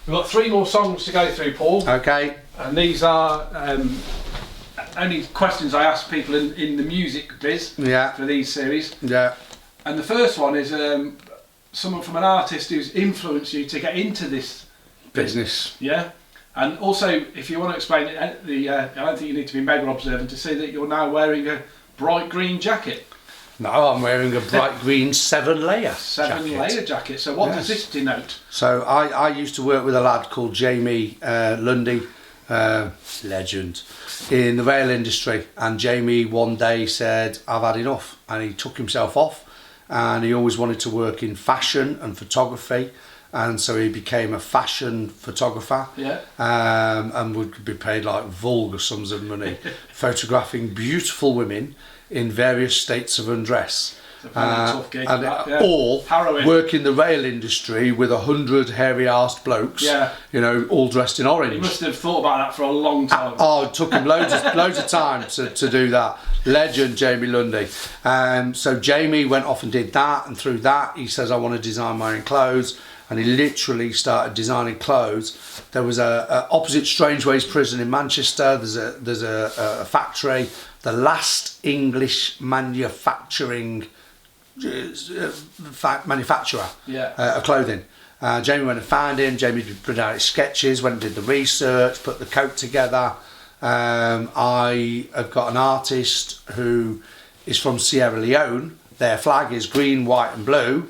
We've got 3 more songs to go through, Paul. Okay. And these are only questions I ask people in the music biz for these series. Yeah. And the first one is someone from an artist who's influenced you to get into this business. Yeah. And also, if you want to explain it, I don't think you need to be mega observant to see that you're now wearing a bright green jacket. No, I'm wearing a bright green 7-layer Seven-layer jacket. So what does this denote? So I used to work with a lad called Jamie Lundy, legend, in the rail industry. And Jamie one day said, I've had enough. And he took himself off. And he always wanted to work in fashion and photography. And so he became a fashion photographer, and would be paid like vulgar sums of money photographing beautiful women in various states of undress. Tough gig, or harrowing. Work in the rail industry with 100 hairy-arsed blokes, you know, all dressed in orange. He must have thought about that for a long time. Oh, it took him loads of time to do that. Legend, Jamie Lundy. So Jamie went off and did that, and through that he says, I want to design my own clothes. And he literally started designing clothes. There was a opposite Strangeways prison in Manchester. There's a factory, the last English manufacturing manufacturer of clothing. Jamie went and found him. Jamie put out his sketches, went and did the research, put the coat together. I have got an artist who is from Sierra Leone. Their flag is green, white and blue.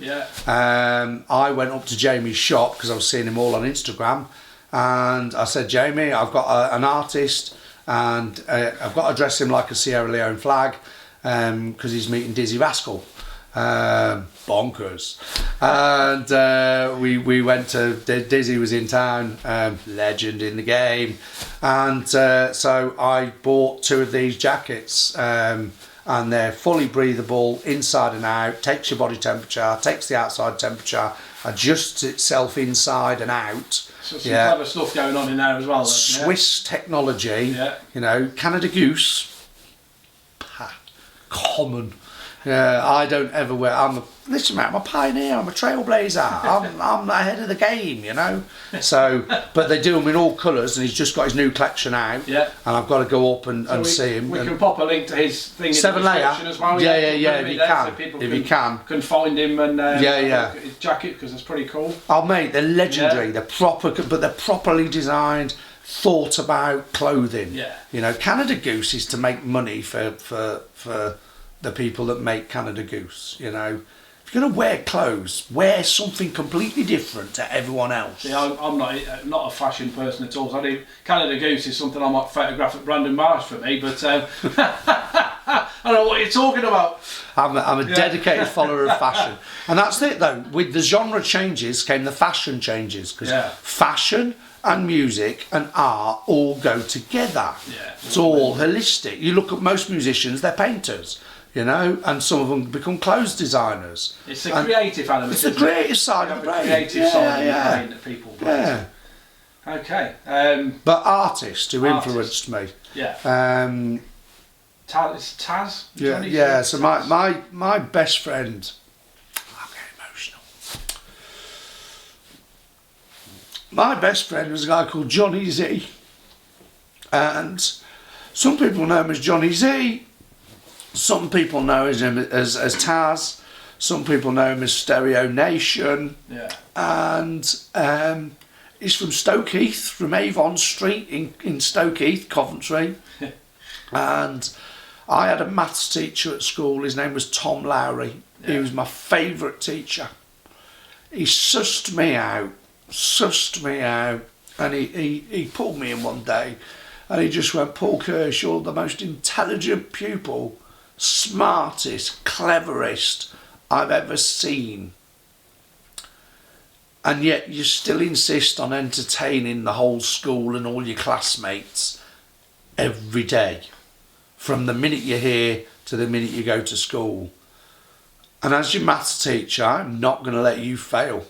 I went up to Jamie's shop because I was seeing him all on Instagram, and I said, Jamie, I've got an artist, and I've got to dress him like a Sierra Leone flag because he's meeting Dizzy Rascal. Bonkers. And we went to, Dizzy was in town, legend in the game, and so I bought 2 of these jackets. And they're fully breathable inside and out, takes your body temperature, takes the outside temperature, adjusts itself inside and out. So some clever stuff going on in there as well. Swiss technology, you know, Canada Goose, common. I don't ever wear, listen mate, I'm a pioneer, I'm a trailblazer, I'm ahead of the game, you know. So, but they do them in all colours, and he's just got his new collection out, and I've got to go up and see him. We can pop a link to his thing 7 in the layer description as well. If you can find him and look at his jacket, because it's pretty cool. Oh mate, they're legendary. They're proper, but they're properly designed, thought about clothing. You know, Canada Goose is to make money for the people that make Canada Goose. You know, if you're going to wear clothes, wear something completely different to everyone else. See, I'm not a fashion person at all. So I do, Canada Goose is something I might photograph at Brandon Marsh for me, but I don't know what you're talking about. I'm a dedicated follower of fashion, and that's it though. With the genre changes came the fashion changes, because fashion and music and art all go together. It's all holistic. You look at most musicians; they're painters. You know, and some of them become clothes designers. It's the creative element. It's the creative side of the brain. Creative side of the brain that people play. Okay. But artists who influenced me. Taz. So my best friend. I'll get emotional. My best friend was a guy called Johnny Z, and some people know him as Johnny Z. Some people know him as Taz. Some people know him as Stereo Nation. And he's from Stoke Heath, from Avon Street in Stoke Heath, Coventry. And I had a maths teacher at school. His name was Tom Lowry. He was my favourite teacher. He sussed me out, and he pulled me in one day, and he just went, Paul Kirsch, you're the most intelligent pupil, smartest, cleverest I've ever seen, and yet you still insist on entertaining the whole school and all your classmates every day, from the minute you're here to the minute you go to school. And as your maths teacher, I'm not going to let you fail.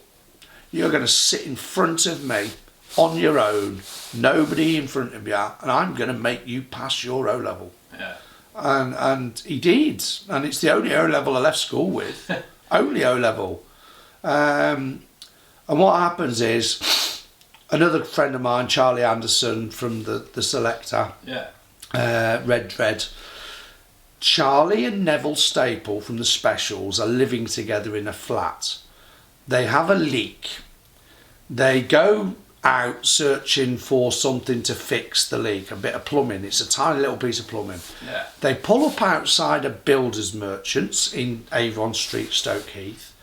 You're going to sit in front of me on your own, nobody in front of you, and I'm going to make you pass your O-level. And he did, and it's the only O-level I left school with. Only O-level. And what happens is, another friend of mine, Charlie Anderson from the Selector, Red Dread. Charlie and Neville Staple from the Specials are living together in a flat. They have a leak. They go out searching for something to fix the leak, a bit of plumbing. It's a tiny little piece of plumbing. Yeah. They pull up outside a builder's merchants in Avon Street, Stoke Heath,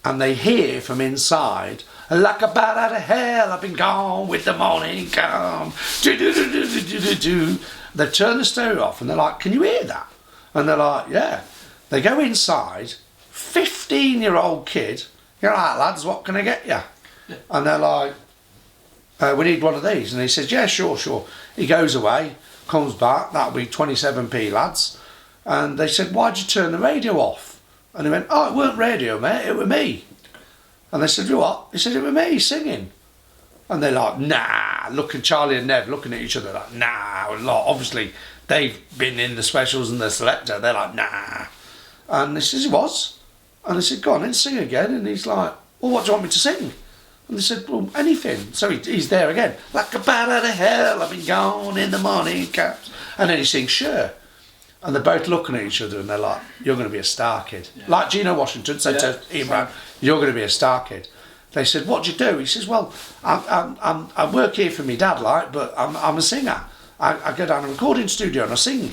and they hear from inside, like a bat out of hell, I've been gone with the morning come. Do, do, do, do, do, do, do, do. They turn the stereo off and they're like, can you hear that? And they're like, yeah. They go inside, 15-year-old kid, you're right, lads, what can I get you? And they're like, we need one of these. And he says, yeah, sure. He goes away, comes back, that'll be 27p, lads. And they said, why'd you turn the radio off? And he went, oh, it weren't radio, mate, it was me. And they said, what? He said, it was me singing. And they're like, nah. Looking, Charlie and Nev looking at each other like, nah. And like, obviously, they've been in the Specials and the Selector. They're like, nah. And he says, he was. And they said, go on then, sing again. And he's like, well, what do you want me to sing? And they said, well, anything. So he's there again. Like a bat out of hell, I've been gone in the morning caps. And then he sings, sure. And they're both looking at each other and they're like, you're going to be a star kid. Yeah. Like Gino Washington said to Ian Brown, you're going to be a star kid. They said, what do you do? He says, well, I work here for me dad, like, but I'm a singer. I go down a recording studio and I sing.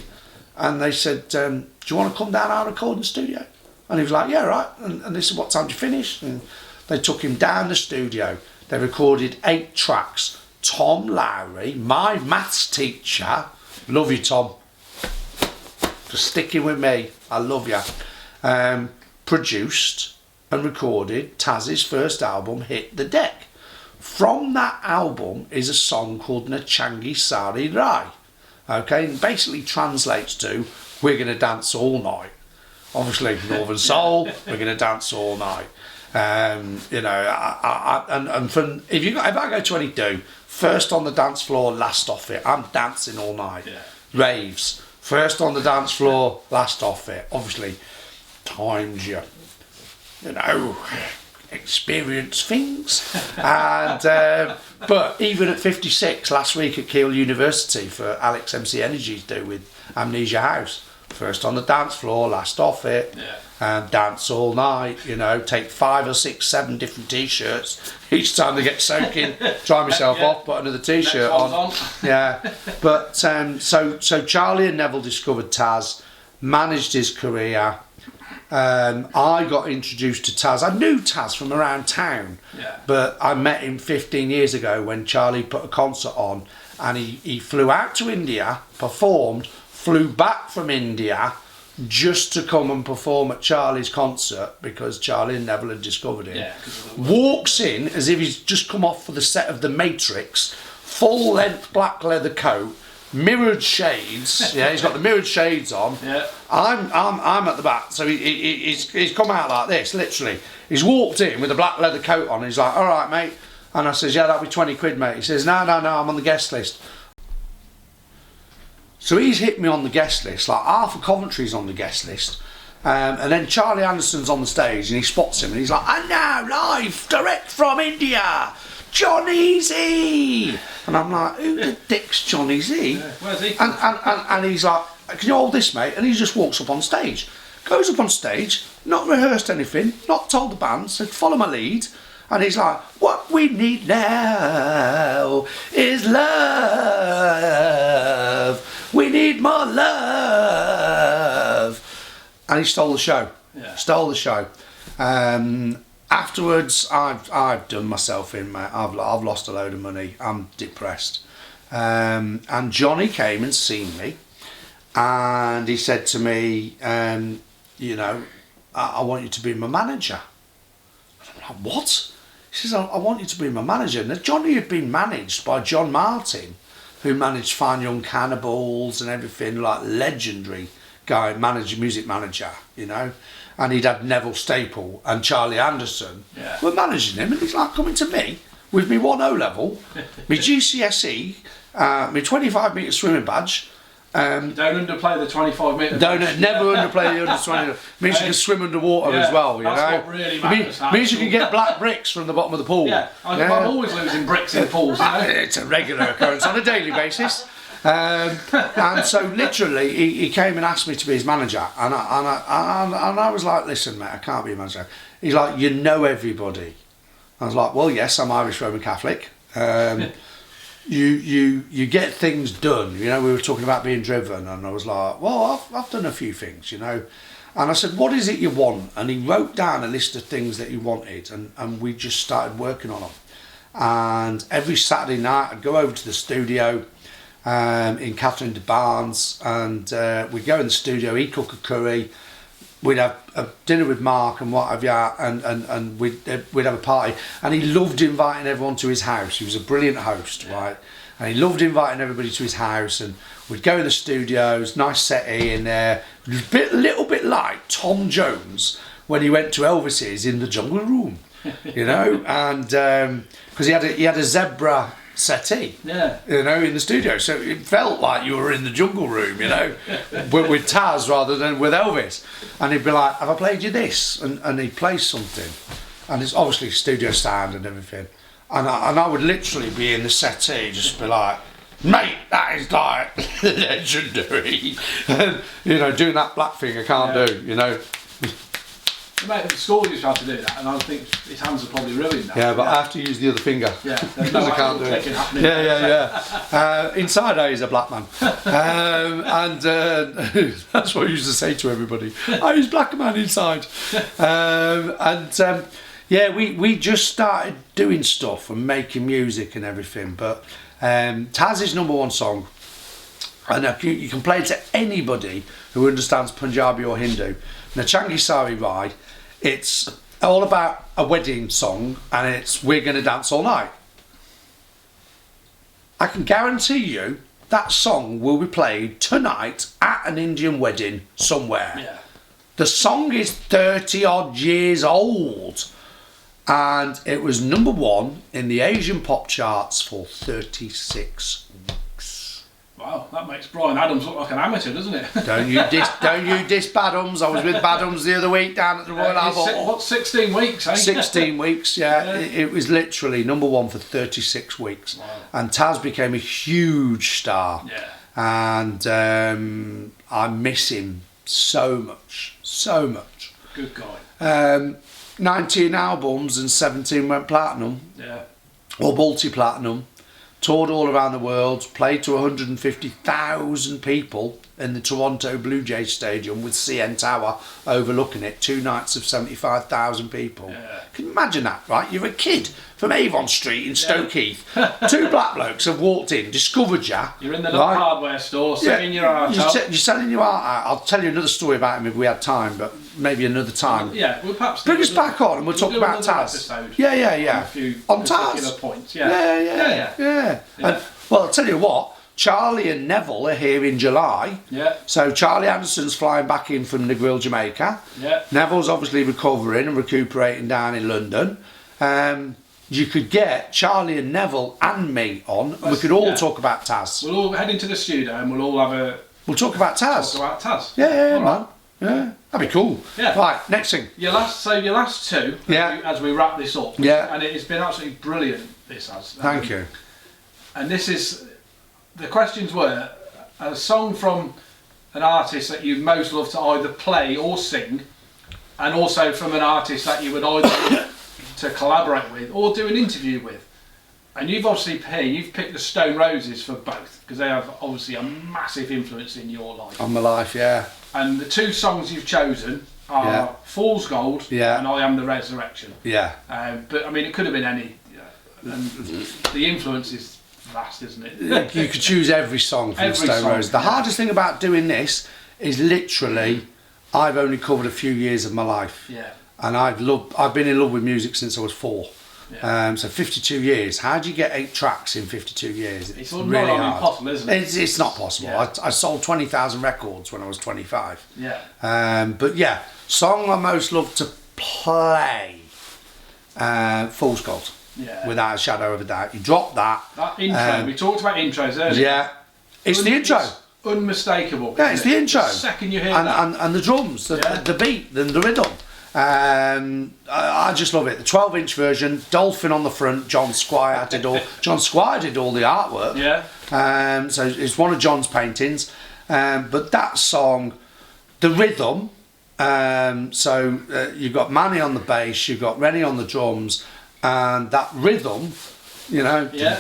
And they said, do you want to come down our recording studio? And he was like, yeah, right. And they said, what time do you finish? And they took him down the studio. They recorded 8 tracks. Tom Lowry, my maths teacher, love you, Tom, for sticking with me, I love you, produced and recorded Taz's first album, Hit the Deck. From that album is a song called Nachangi Sari Rai. Okay, and basically translates to, we're going to dance all night. Obviously, Northern Soul, we're going to dance all night. You know, and from if I go to any do, first on the dance floor, last off it. I'm dancing all night. Yeah. Raves, first on the dance floor, last off it. Obviously, times you know, experience things. And but even at 56, last week at Keele University for Alex MC Energy's do with Amnesia House. First on the dance floor, last off it, and dance all night, you know, take 5 or 6, 7 different t-shirts each time they get soaking, dry myself off, put another t-shirt on. Yeah, but so Charlie and Neville discovered Taz, managed his career. I got introduced to Taz. I knew Taz from around town, but I met him 15 years ago when Charlie put a concert on, and he flew out to India, performed, flew back from India just to come and perform at Charlie's concert because Charlie and Neville had discovered him. Walks in as if he's just come off for the set of The Matrix, full length black leather coat, mirrored shades. He's got the mirrored shades on. I'm at the back, so he's come out like this, literally. He's walked in with a black leather coat on. And he's like, all right, mate. And I says, yeah, that'll be 20 quid, mate. He says, no, I'm on the guest list. So he's hit me on the guest list, like half of Coventry's on the guest list. And then Charlie Anderson's on the stage and he spots him and he's like, and now live, direct from India, Johnny Z. And I'm like, who the dick's Johnny Z? Yeah, where's he? And he's like, can you hold this, mate? And he just walks up on stage. Goes up on stage, not rehearsed anything, not told the band, said, follow my lead. And he's like, what we need now is love. We need more love. And he stole the show. Stole the show. Afterwards, I've done myself in, mate. I've lost a load of money. I'm depressed. And Johnny came and seen me. And he said to me, you know, I want you to be my manager. And I'm like, what? He says, I want you to be my manager. Now, Johnny had been managed by John Martin, who managed Fine Young Cannibals and everything, like legendary guy, music manager, you know. And he'd had Neville Staple and Charlie Anderson were managing him. And he's like coming to me with me 1 O level, my GCSE, my 25 metre swimming badge, Don't underplay the 25 metre. Never underplay the under 20. Means you can swim underwater as well. You that's know, what really matters. Means you can get black bricks from the bottom of the pool. Yeah, I'm always losing bricks in pools. You know? It's a regular occurrence on a daily basis. And so literally, he came and asked me to be his manager, and I was like, listen, mate, I can't be a manager. He's like, you know everybody. I was like, well, yes, I'm Irish Roman Catholic. You get things done. You know, we were talking about being driven, and I was like, well, I've done a few things, you know. And I said, what is it you want? And he wrote down a list of things that he wanted, and we just started working on them. And every Saturday night, I'd go over to the studio in Catherine de Barnes, and we'd go in the studio, he'd cook a curry, we'd have a dinner with Mark and what have you, and we'd have a party. And he loved inviting everyone to his house. He was a brilliant host, right? And he loved inviting everybody to his house, and we'd go in the studios, nice settee in there, a little bit like Tom Jones when he went to Elvis's in the Jungle Room, you know, and because he had a zebra settee, you know, in the studio, so it felt like you were in the Jungle Room, you know, with Taz rather than with Elvis. And he'd be like, have I played you this? And he'd play something, and it's obviously studio sound and everything, and I would literally be in the settee, just be like, mate, that is like legendary. And, you know, doing that black thing I can't do, you know. Mate, the school used to have to do that, and I think his hands are probably ruined now. Yeah, but I have to use the other finger. Yeah, because I can't do it. Yeah. Inside I is a black man. And that's what I used to say to everybody. I use black man inside. Yeah, we just started doing stuff and making music and everything. But Taz's #1 song, and you can play it to anybody who understands Punjabi or Hindu. Nachangi Sari Rai. It's all about a wedding song, and it's We're Gonna Dance All Night. I can guarantee you that song will be played tonight at an Indian wedding somewhere. Yeah. The song is 30 odd years old, and it was #1 in the Asian pop charts for 36 weeks. Wow, that makes Brian Adams look like an amateur, doesn't it? Don't you diss Badums. I was with Badums the other week down at the Royal Albert. What, 16 weeks, eh? 16 weeks, yeah. It was literally #1 for 36 weeks. Wow. And Taz became a huge star. Yeah. And I miss him so much, so much. Good guy. 19 albums and 17 went platinum. Yeah. Or multi-platinum. Toured all around the world, played to 150,000 people in the Toronto Blue Jays Stadium with CN Tower overlooking it, 2 nights of 75,000 people. Yeah. Can you imagine that, right? You're a kid from Avon Street in Stoke Heath. 2 black blokes have walked in, discovered you. You're in the little hardware store, selling your art out. You're selling your art out. I'll tell you another story about him if we had time, but maybe another time. Yeah, we'll perhaps bring us back on and we'll talk about Taz. Yeah. On a few particular Taz. points. Yeah. And, well, I'll tell you what, Charlie and Neville are here in July. Yeah. So Charlie Anderson's flying back in from Negril, Jamaica. Yeah. Neville's obviously recovering and recuperating down in London. You could get Charlie and Neville and me on, and we could all talk about Taz. We'll all head into the studio and we'll all have a... We'll talk about Taz. Talk about Taz. Yeah, man. Yeah, that'd be cool. Yeah. Right, next thing. Your last two, as we wrap this up. Yeah. And it's been absolutely brilliant, this has. Thank you. And this is... The questions were a song from an artist that you most love to either play or sing, and also from an artist that you would either to collaborate with or do an interview with. And you've obviously you've picked the Stone Roses for both, because they have obviously a massive influence in your life. On my life, yeah. And the 2 songs you've chosen are Fool's Gold and I Am the Resurrection. Yeah. But I mean, it could have been any. And the influence is vast, isn't it? You could choose every song from Stone Roses. The hardest thing about doing this is literally, I've only covered a few years of my life. Yeah. And I've been in love with music since I was 4. Yeah. So 52 years. How do you get 8 tracks in 52 years? It's really hard. Impossible, isn't it? It's not possible. Yeah. I sold 20,000 records when I was 25. Yeah. But yeah, song I most love to play, Fool's Gold. Yeah. Without a shadow of a doubt. You drop that. That intro. We talked about intros earlier. Yeah. It's the intro. unmistakable. Yeah, it's the intro. The second you hear and, that. and the drums, the beat, the rhythm. I just love it. The 12-inch version, Dolphin on the front. John Squire did all the artwork. Yeah. So it's one of John's paintings. But that song, the rhythm. You've got Manny on the bass, you've got Rennie on the drums, and that rhythm. You know, yeah.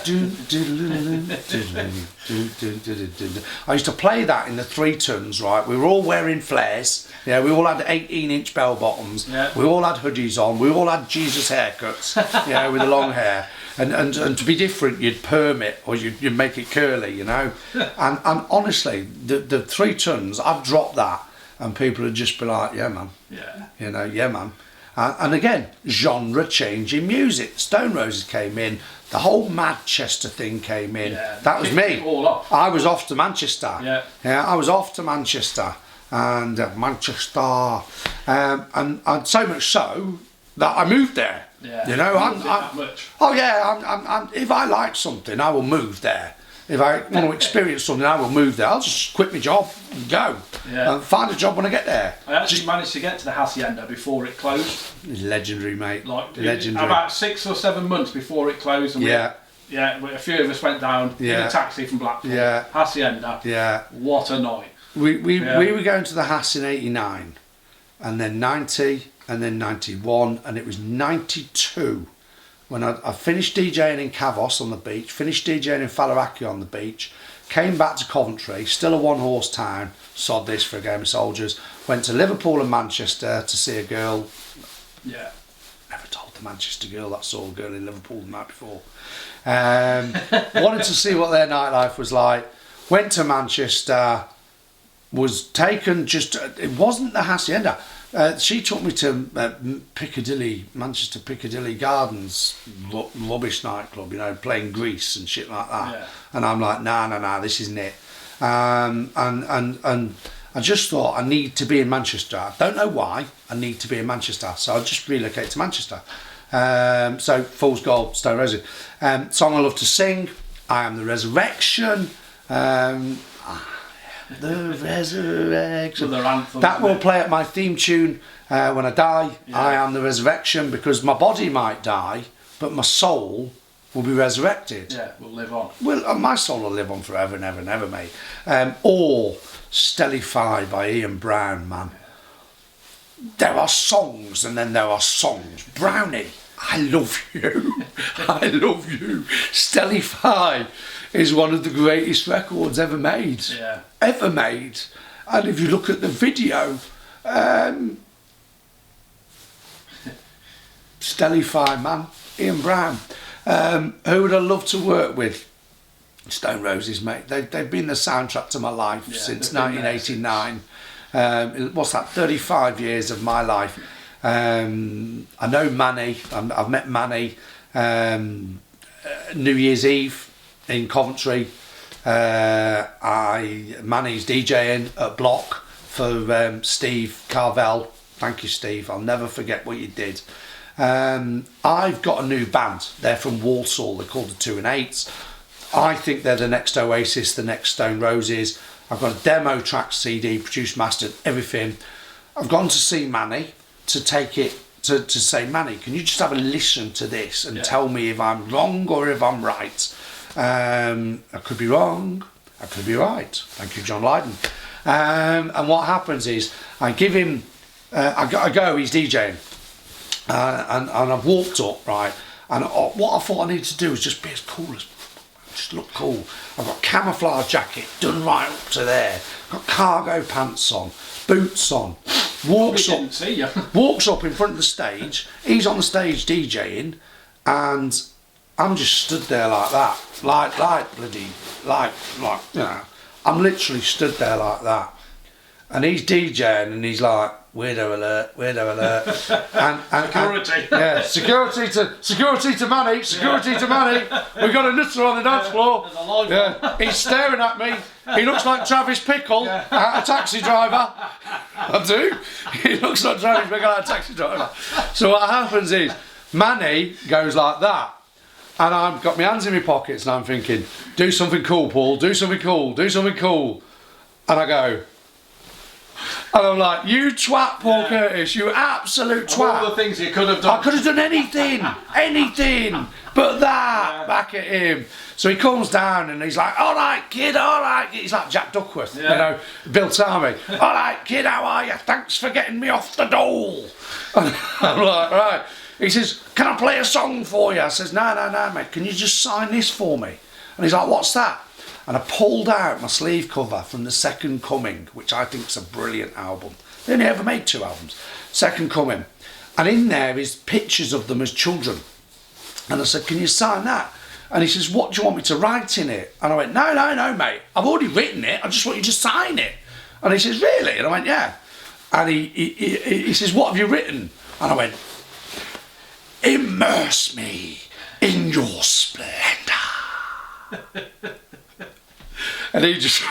I used to play that in the 3 tons, right? We were all wearing flares. Yeah, we all had 18-inch bell bottoms. Yeah. We all had hoodies on. We all had Jesus haircuts. Yeah, with the long hair. And to be different, you'd perm it or you'd make it curly. You know, and honestly, the 3 tons, I've dropped that, and people would just be like, yeah, man. Yeah. You know, yeah, man. And again, genre changing music. Stone Roses came in. The whole Manchester thing came in. Yeah, that was me. All off. I was off to Manchester. Yeah. I was off to Manchester. And Manchester. And so much so that I moved there. Yeah. You know, that much. Oh, yeah. If I like something, I will move there. If I want to experience something, I will move there. I'll just quit my job and go. Yeah. And find a job when I get there. I actually managed to get to the Hacienda before it closed. Legendary, mate. Like legendary. About 6 or 7 months before it closed. And a few of us went down in a taxi from Blackpool. Yeah. Hacienda. Yeah. What a night. We were going to the Hass in 89, and then 90, and then 91, and it was 92 when I finished DJing in Kavos on the beach, finished DJing in Faliraki on the beach, came back to Coventry, still a 1-horse town, sod this for a game of soldiers, went to Liverpool and Manchester to see a girl. Yeah. Never told the Manchester girl that saw a girl in Liverpool the night before. Wanted to see what their nightlife was like. Went to Manchester, was taken it wasn't the Hacienda. She took me to Piccadilly, Manchester Piccadilly Gardens, rubbish nightclub, you know, playing Grease and shit like that. Yeah. And I'm like, nah, this isn't it. And I just thought I need to be in Manchester. I don't know why I need to be in Manchester, so I just relocated to Manchester. So Fool's Gold, Stone Roses. Song I love to sing, I Am the Resurrection. The Resurrection. Anthem, that will play at my theme tune when I die. Yeah. I am the resurrection, because my body might die, but my soul will be resurrected. Yeah, will live on. Well, my soul will live on forever and ever and ever, mate. Or Stellify by Ian Brown, man. There are songs and then there are songs. Brownie, I love you. I love you. Stellify is one of the greatest records ever made. Yeah. Ever made. And if you look at the video, Stellify, man, Ian Brown. Who would I love to work with? Stone Roses, mate. They've been the soundtrack to my life since 1989. What's that? 35 years of my life. I know Manny. I've met Manny. New Year's Eve in Coventry. Manny's DJing at Block for Steve Carvel. Thank you, Steve. I'll never forget what you did. I've got a new band. They're from Walsall. They're called the 2 and 8s. I think they're the next Oasis, the next Stone Roses. I've got a demo track CD, produced, mastered, everything. I've gone to see Manny to take it to say, Manny, can you just have a listen to this and tell me if I'm wrong or if I'm right? I could be wrong, I could be right. Thank you, John Lydon. And what happens is I give him, I go, he's DJing, and I've walked up, right, and what I thought I needed to do was just be as cool as, just look cool. I've got camouflage jacket done right up to there, got cargo pants on, boots on, walks up in front of the stage, he's on the stage DJing, and I'm just stood there like that, like bloody, like, you know, I'm literally stood there like that. And he's DJing and he's like, weirdo alert. and security to Manny, we've got a nutter on the dance floor. Yeah. He's staring at me. He looks like Travis Pickle, a taxi driver. I do. He looks like Travis Pickle, a taxi driver. So what happens is, Manny goes like that. And I've got my hands in my pockets and I'm thinking, do something cool, Paul, do something cool. And I go, and I'm like, you twat, Paul Curtis, you absolute twat. All the things you could have done. I could have done anything but that back at him. So he comes down and he's like, all right, kid, all right. He's like Jack Duckworth, you know, Bill Tarmy. All right, kid, how are you? Thanks for getting me off the dole. And I'm like, right. He says, can I play a song for you? I says, no, mate, can you just sign this for me? And he's like, what's that? And I pulled out my sleeve cover from The Second Coming, which I think is a brilliant album. They only ever made 2 albums. Second Coming. And in there is pictures of them as children. And I said, can you sign that? And he says, what do you want me to write in it? And I went, no, mate. I've already written it. I just want you to sign it. And he says, really? And I went, yeah. And he says, what have you written? And I went, immerse me in your splendour. And he just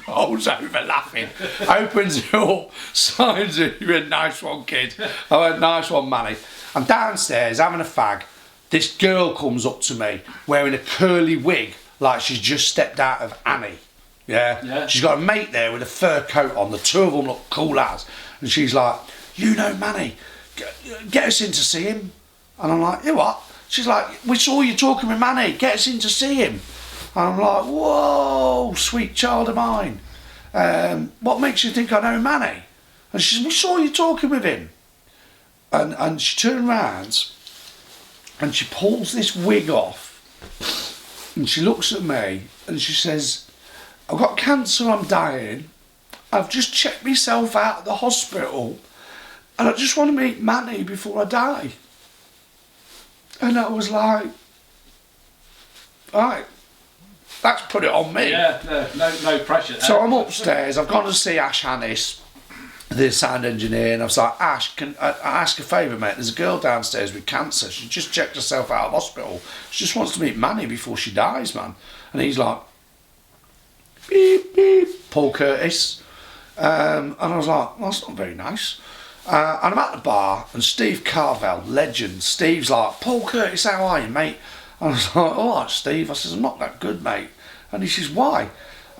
rolls over laughing, opens it up, signs it. He went, nice one, kid. I went, nice one, Manny. I'm downstairs having a fag. This girl comes up to me wearing a curly wig like she's just stepped out of Annie. Yeah. She's got a mate there with a fur coat on. The 2 of them look cool as. And she's like, you know Manny, get us in to see him. And I'm like, you what? She's like, we saw you talking with Manny, get us in to see him. And I'm like, whoa, sweet child of mine. What makes you think I know Manny? And she says, we saw you talking with him. And she turned round and she pulls this wig off and she looks at me and she says, I've got cancer, I'm dying. I've just checked myself out of the hospital and I just want to meet Manny before I die. And I was like, right. That's put it on me. Yeah, no pressure there. So I'm upstairs, I've gone to see Ash Hannis, the sound engineer, and I was like, Ash, can I ask a favour, mate? There's a girl downstairs with cancer. She just checked herself out of hospital. She just wants to meet Manny before she dies, man. And he's like, beep, beep, Paul Curtis. And I was like, well, that's not very nice. And I'm at the bar, and Steve Carvel, legend. Steve's like, Paul Curtis, how are you, mate? And I was like, all right, Steve. I says, I'm not that good, mate. And he says, why?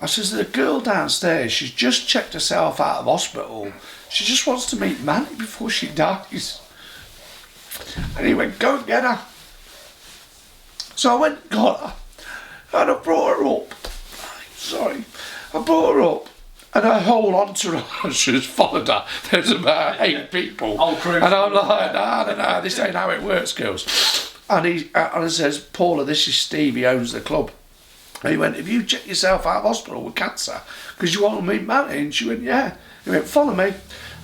I says, there's a girl downstairs. She's just checked herself out of hospital. She just wants to meet Manny before she dies. And he went, go and get her. So I went and got her. And I brought her up. Sorry. I brought her up. And her whole entourage has followed her. There's about 8 people. And I'm like, no, this ain't how it works, girls. And he says, Paula, this is Steve, he owns the club. And he went, have you checked yourself out of hospital with cancer? Because you want to meet Manny? And she went, yeah. He went, follow me.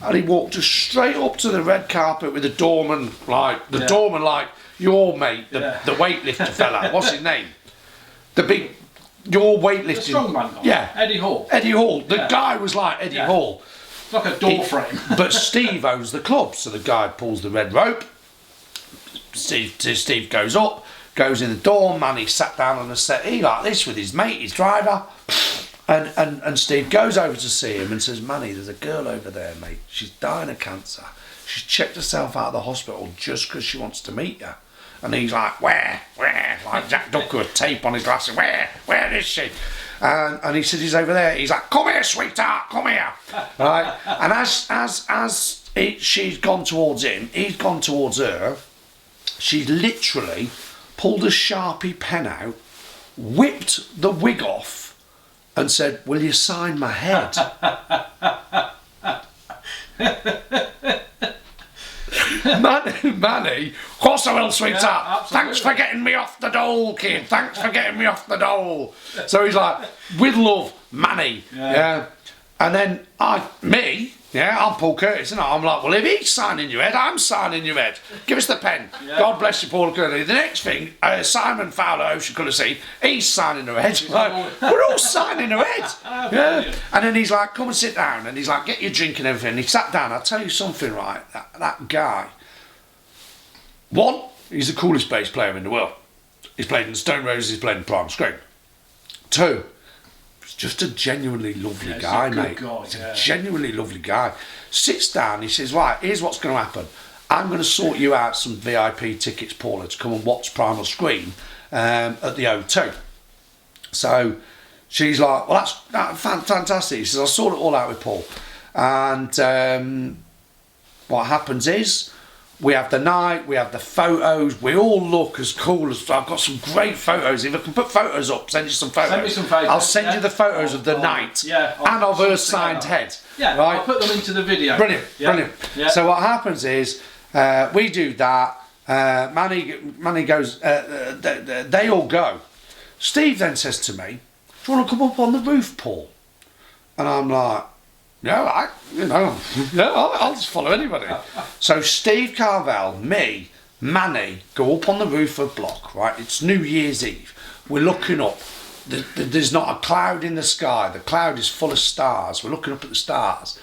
And he walked us straight up to the red carpet with the doorman, like your mate, the weightlifter fella. What's his name? Your weightlifting. The strongman guy. Yeah. Eddie Hall. Eddie Hall. The guy was like Eddie Hall. It's like a door frame. But Steve owns the club, so the guy pulls the red rope. Steve goes up, goes in the door. Manny sat down on the settee like this with his mate, his driver. And Steve goes over to see him and says, Manny, there's a girl over there, mate. She's dying of cancer. She's checked herself out of the hospital just because she wants to meet you. And he's like, where? Like Jack Duckworth, tape on his glasses. Where is she? And he says, he's over there. He's like, come here, sweetheart, come here. Right? And as she's gone towards him, he's gone towards her. She's literally pulled a Sharpie pen out, whipped the wig off, and said, will you sign my head? Manny, of course I will, sweetheart. Yeah, thanks for getting me off the dole, kid. Thanks for getting me off the dole. So he's like, with love, Manny. Yeah. And then I'm Paul Curtis, and I'm like, well, if he's signing your head, I'm signing your head. Give us the pen. Yeah. God bless you, Paul Curtis. The next thing, Simon Fowler, Ocean Colour Sea, he's signing her head. Like, we're all signing her head. Yeah. And then he's like, come and sit down. And he's like, get your drink and everything. And he sat down. I'll tell you something, right? That guy, one, he's the coolest bass player in the world. He's played in Stone Roses, he's played in Prime Screen. 2, he's just a genuinely lovely guy, mate. He's a genuinely lovely guy. Sits down, he says, right, here's what's going to happen. I'm going to sort you out some VIP tickets, Paula, to come and watch Primal Scream at the O2. So she's like, well, that's fantastic. She says, I'll sort it all out with Paul. And what happens is, we have the night, we have the photos, we all look as cool as... I've got some great photos. If I can put photos up, send you some photos. Send me some photos. I'll send you the photos of the night and of her signed head. Yeah, right? I'll put them into the video. Brilliant, brilliant. Yeah. So what happens is, we do that, Manny goes, they all go. Steve then says to me, do you want to come up on the roof, Paul? And I'm like, yeah, I'll just follow anybody. So Steve Carvel, me, Manny, go up on the roof of block, right? It's New Year's Eve. We're looking up. There's not a cloud in the sky. The cloud is full of stars. We're looking up at the stars.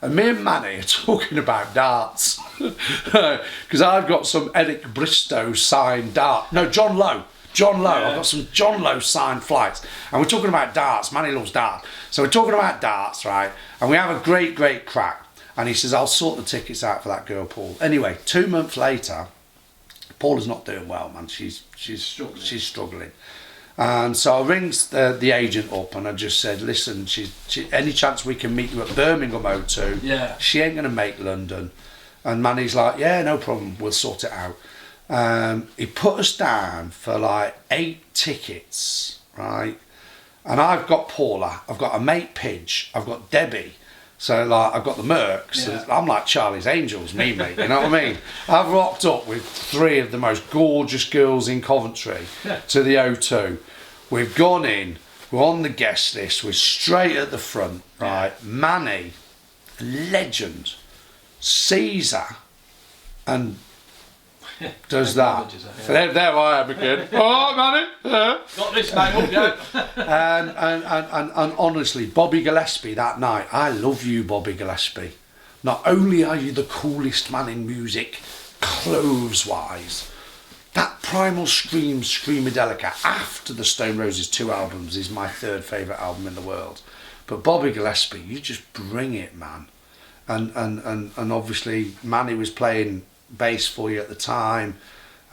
And me and Manny are talking about darts. Because I've got some Eric Bristow signed dart. No, John Lowe. I've got some John Lowe signed flights. And we're talking about darts. Manny loves darts. So we're talking about darts, right? And we have a great crack. And he says, I'll sort the tickets out for that girl, Paul. Anyway, 2 months later, Paula's not doing well, man. She's struggling. And so I rings the agent up and I just said, listen, she any chance we can meet you at Birmingham O2? Yeah. She ain't going to make London. And Manny's like, yeah, no problem. We'll sort it out. He put us down for like 8 tickets, right? And I've got Paula, I've got a mate Pidge, I've got Debbie. So like I've got the Mercs. Yeah. I'm like Charlie's Angels, mate. You know what I mean? I've rocked up with 3 of the most gorgeous girls in Coventry to the O2. We've gone in. We're on the guest list. We're straight at the front, right? Yeah. Manny, legend, Caesar, and does that. So there I am again. Oh, Manny. Got this, mate. Yeah. and honestly, Bobby Gillespie that night, I love you, Bobby Gillespie. Not only are you the coolest man in music, clothes-wise, that Primal Scream, Screamadelica, after the Stone Roses 2 albums, is my 3rd favourite album in the world. But Bobby Gillespie, you just bring it, man. And obviously, Manny was playing bass for you at the time,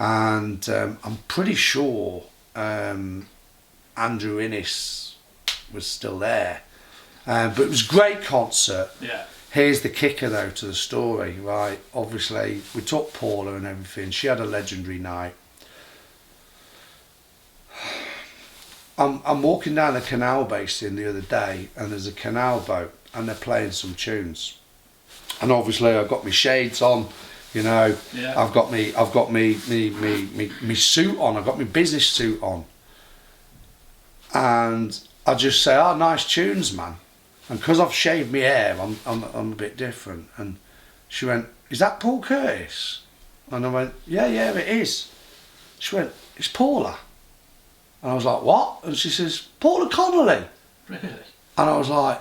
and I'm pretty sure Andrew Innes was still there, but it was a great concert. Yeah. Here's the kicker though to the story, right? Obviously we took Paula and everything. She had a legendary night. I'm walking down the canal basin the other day, and there's a canal boat and they're playing some tunes, and obviously I've got my shades on. You know, I've got me suit on. I've got my business suit on, and I just say, "Oh, nice tunes, man." And because I've shaved my hair, I'm a bit different. And she went, "Is that Paul Curtis?" And I went, "Yeah, it is." She went, "It's Paula." And I was like, "What?" And she says, "Paula Connolly." Really? And I was like,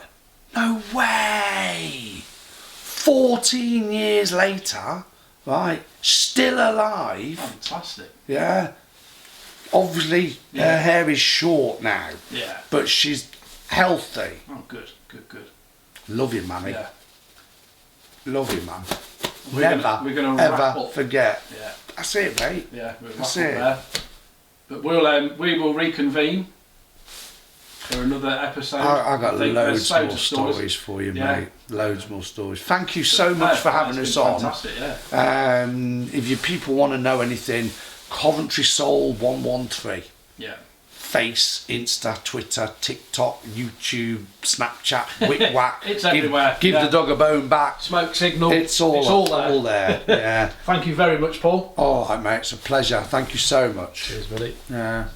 "No way!" 14 years later. Right, still alive. Fantastic. Yeah. Obviously, her hair is short now. Yeah. But she's healthy. Oh, good. Love you, Manny. Yeah. Love you, man. We're gonna ever forget. Yeah. That's it, mate. Yeah, we're That's it. there. But we will reconvene for another episode. I got loads more stories for you, mate. Loads more stories. Thank you so much for having us on. Fantastic, yeah. If you people want to know anything, Coventry Soul 113. Yeah. Face, Insta, Twitter, TikTok, YouTube, Snapchat, Whack. It's everywhere. Give the dog a bone back. Smoke signal. It's all there. Yeah. Thank you very much, Paul. All right, mate. It's a pleasure. Thank you so much. Cheers, buddy. Yeah.